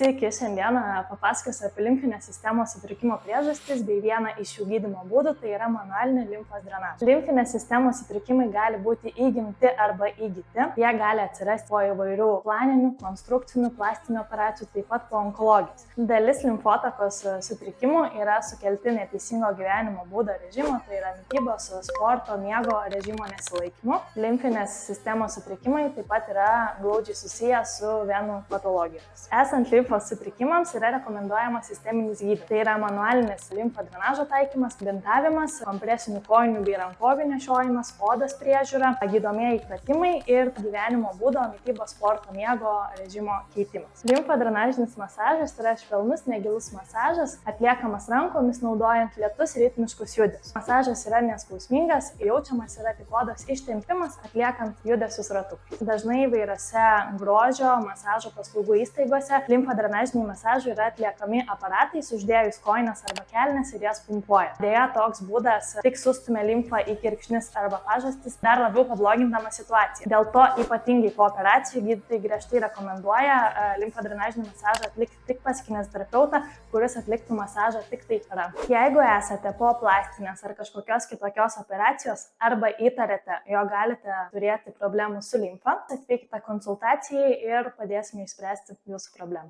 Sveiki, šiandieną papasakosiu apie limfinės sistemos sutrikimo priežastis bei vieną iš jų gydymo būdų, tai yra manualinė limfos drenažas. Limfinės sistemos sutrikimai gali būti įgimti arba įgyti. Jie gali atsirasti po įvairių planinių, konstrukcinių, plastinių operacijų, taip pat po onkologijos. Dalis limfotakos sutrikimų yra sukelti neteisingo gyvenimo būdo režimo, tai yra mitybos, sporto, miego režimo nesilaikymu. Limfinės sistemos sutrikimai taip pat yra glaudžiai susiję su venų patologijomis. Esant limfos sutrikimams yra rekomenduojamas sisteminis gydymas. Tai yra manualinis limfo drenažo taikymas, bindavimas, kompresinių kojinių bei rankovių nešiojimas, odos priežiūra, gydomieji pratimai ir gyvenimo būdo, mitybos, sporto, miego režimo keitimas. Limfo drenažinis masažas yra švelnus, negilus masažas, atliekamas rankomis naudojant lėtus ritmiškus judesius. Masažas yra neskausmingas, jaučiamas yra tik odos ištempimas, atliekant judesius ratukais. Dažnai įvairiose grožio masažo paslaugų įstaigose limfo drenažiniai masažai yra atliekami aparatais, uždėjus kojines arba kelnes ir jas pumpuoja. Deja, toks būdas tik sustumia limfą į kirkšnis arba pažastis, dar labiau pablogindama situaciją. Dėl to ypatingai po operacijų gydytojai griežtai rekomenduoja limfo drenažinį masažą atlikti tik pas kineziterapeutą, kuris atliktų masažą tik tai ranką. Jeigu esate po plastinės ar kažkokios kitokios operacijos arba įtarėte, jog galite turėti problemų su limfa, atvykite konsultacijai ir padėsime išspręsti jūsų problemą.